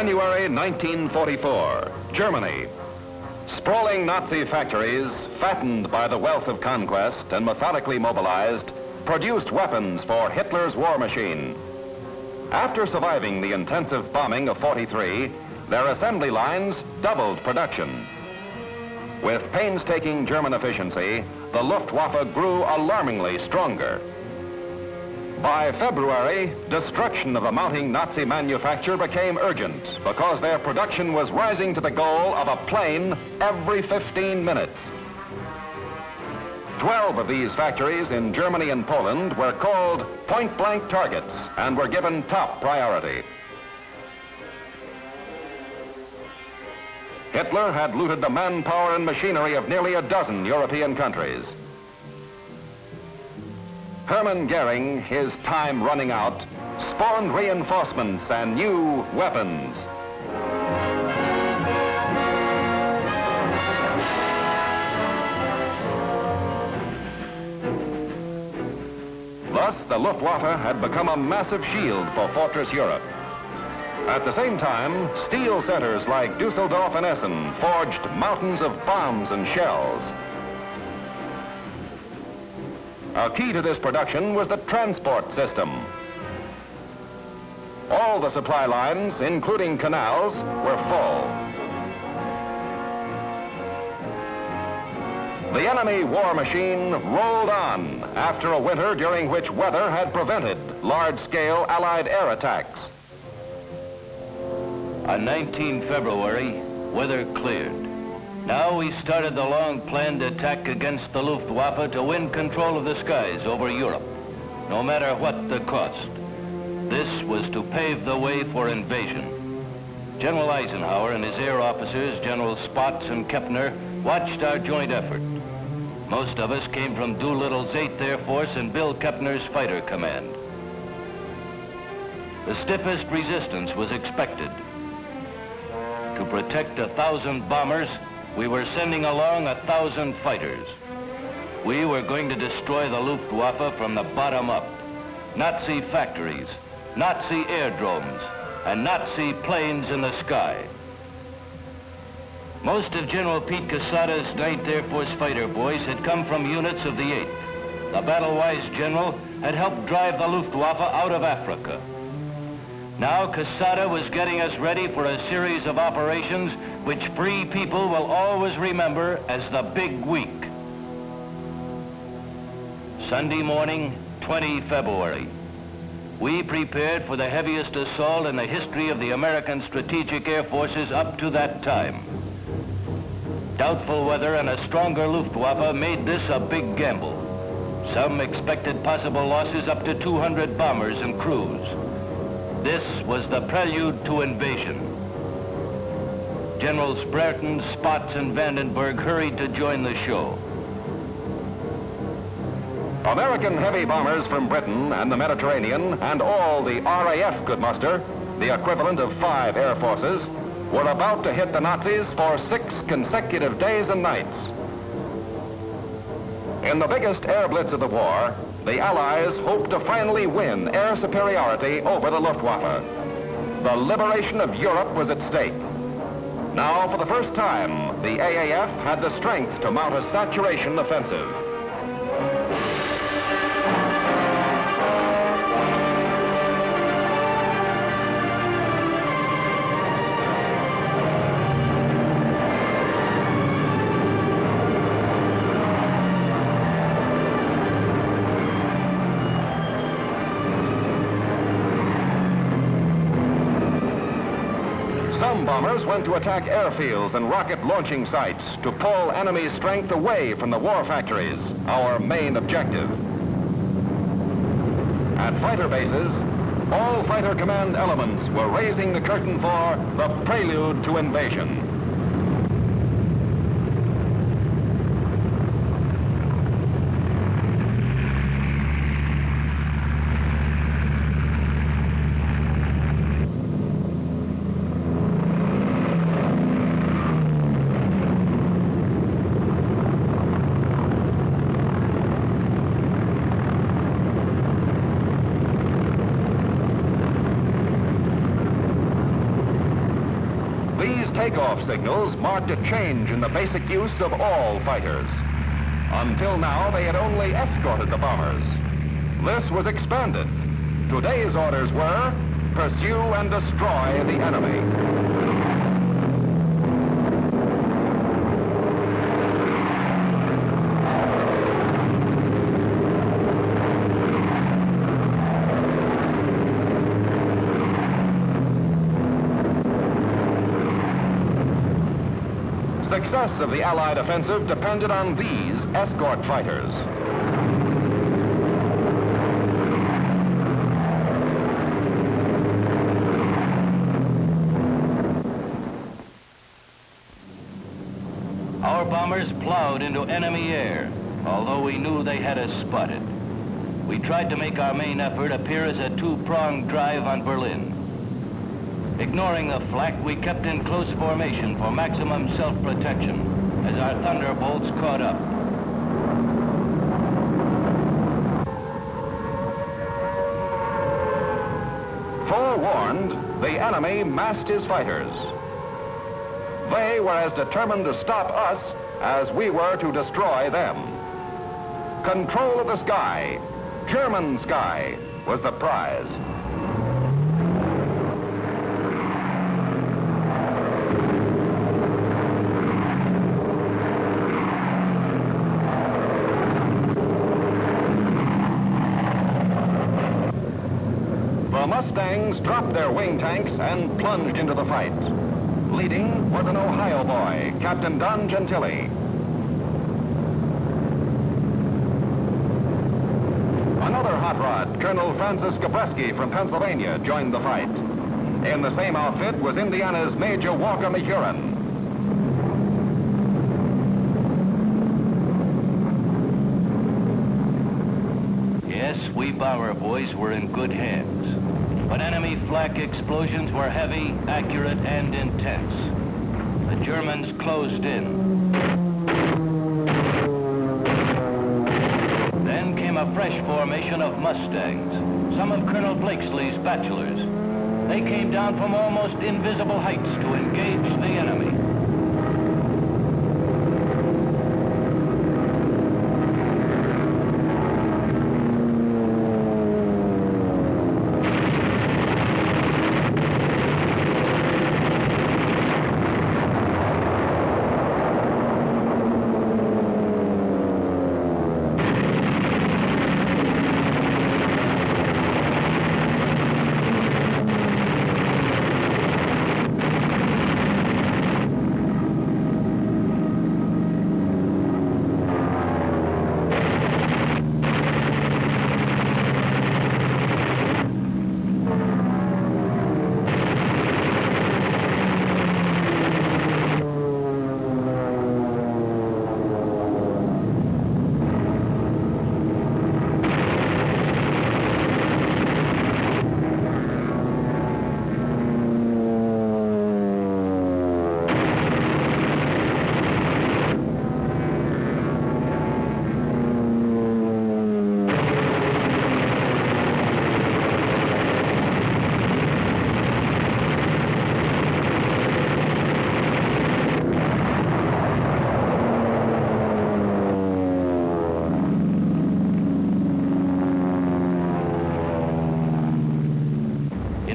January 1944, Germany. Sprawling Nazi factories, fattened by the wealth of conquest and methodically mobilized, produced weapons for Hitler's war machine. After surviving the intensive bombing of 43, their assembly lines doubled production. With painstaking German efficiency, the Luftwaffe grew alarmingly stronger. By February, destruction of the mounting Nazi manufacture became urgent because their production was rising to the goal of a plane every 15 minutes. 12 of these factories in Germany and Poland were called point-blank targets and were given top priority. Hitler had looted the manpower and machinery of nearly a dozen European countries. Hermann Goering, his time running out, spawned reinforcements and new weapons. Thus, the Luftwaffe had become a massive shield for Fortress Europe. At the same time, steel centers like Dusseldorf and Essen forged mountains of bombs and shells. A key to this production was the transport system. All the supply lines, including canals, were full. The enemy war machine rolled on after a winter during which weather had prevented large-scale Allied air attacks. On 19 February, weather cleared. Now we started the long-planned attack against the Luftwaffe to win control of the skies over Europe, no matter what the cost. This was to pave the way for invasion. General Eisenhower and his air officers, General Spaatz and Kepner, watched our joint effort. Most of us came from Doolittle's 8th Air Force and Bill Kepner's Fighter Command. The stiffest resistance was expected. To protect 1,000 bombers, we were sending along 1,000 fighters. We were going to destroy the Luftwaffe from the bottom up. Nazi factories, Nazi airdromes, and Nazi planes in the sky. Most of General Pete Quesada's 9th Air Force fighter boys had come from units of the 8th. The battle-wise general had helped drive the Luftwaffe out of Africa. Now Quesada was getting us ready for a series of operations which free people will always remember as the Big Week. Sunday morning, 20 February. We prepared for the heaviest assault in the history of the American Strategic Air Forces up to that time. Doubtful weather and a stronger Luftwaffe made this a big gamble. Some expected possible losses up to 200 bombers and crews. This was the prelude to invasion. Generals Brereton, Spaatz, and Vandenberg hurried to join the show. American heavy bombers from Britain and the Mediterranean and all the RAF could muster, the equivalent of 5 air forces, were about to hit the Nazis for 6 consecutive days and nights. In the biggest air blitz of the war, the Allies hoped to finally win air superiority over the Luftwaffe. The liberation of Europe was at stake. Now, for the first time, the AAF had the strength to mount a saturation offensive. Some bombers went to attack airfields and rocket launching sites to pull enemy strength away from the war factories, our main objective. At fighter bases, all fighter command elements were raising the curtain for the prelude to invasion. takeoff signals marked a change in the basic use of all fighters. Until now, they had only escorted the bombers. This was expanded. Today's orders were, pursue and destroy the enemy. Success of the Allied offensive depended on these escort fighters. Our bombers plowed into enemy air, although we knew they had us spotted. We tried to make our main effort appear as a two-pronged drive on Berlin. Ignoring the flak, we kept in close formation for maximum self-protection as our thunderbolts caught up. Forewarned, the enemy massed his fighters. They were as determined to stop us as we were to destroy them. Control of the sky, German sky, was the prize. The Mustangs dropped their wing tanks and plunged into the fight. Leading was an Ohio boy, Captain Don Gentili. Another hot rod, Colonel Francis Gabreski from Pennsylvania, joined the fight. In the same outfit was Indiana's Major Walker Mahurin. Yes, we bomber boys were in good hands. But enemy flak explosions were heavy, accurate, and intense. The Germans closed in. Then came a fresh formation of Mustangs, some of Colonel Blakesley's bachelors. They came down from almost invisible heights to engage the enemy.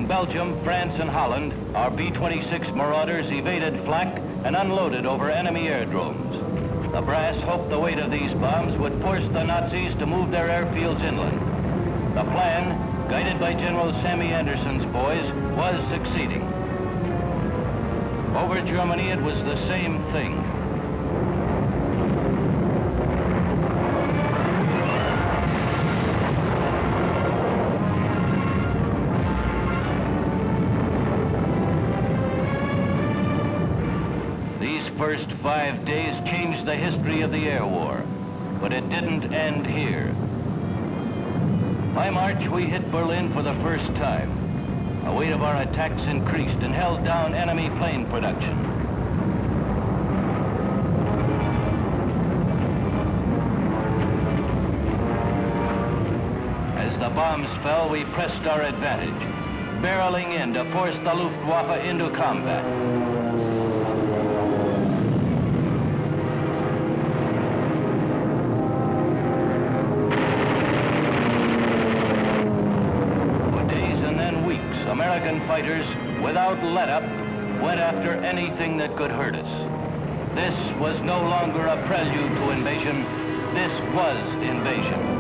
Belgium, France, and Holland, our B-26 Marauders evaded flak and unloaded over enemy aerodromes. The brass hoped the weight of these bombs would force the Nazis to move their airfields inland. The plan, guided by General Sammy Anderson's boys, was succeeding. Over Germany, it was the same thing. First 5 days changed the history of the air war, but it didn't end here. By March, we hit Berlin for the first time. The weight of our attacks increased and held down enemy plane production. As the bombs fell, we pressed our advantage, barreling in to force the Luftwaffe into combat. American fighters, without let-up, went after anything that could hurt us. This was no longer a prelude to invasion. This was invasion.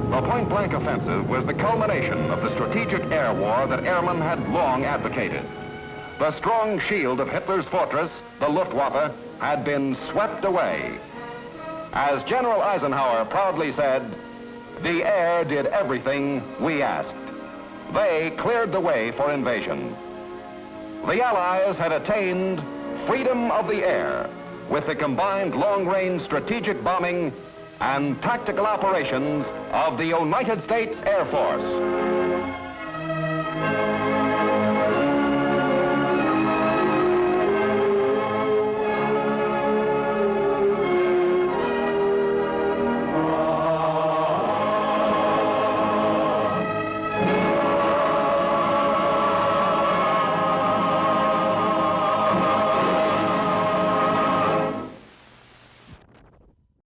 The point-blank offensive was the culmination of the strategic air war that airmen had long advocated. The strong shield of Hitler's fortress, the Luftwaffe, had been swept away. As General Eisenhower proudly said, "The air did everything we asked." They cleared the way for invasion. The Allies had attained freedom of the air with the combined long-range strategic bombing and tactical operations of the United States Air Force.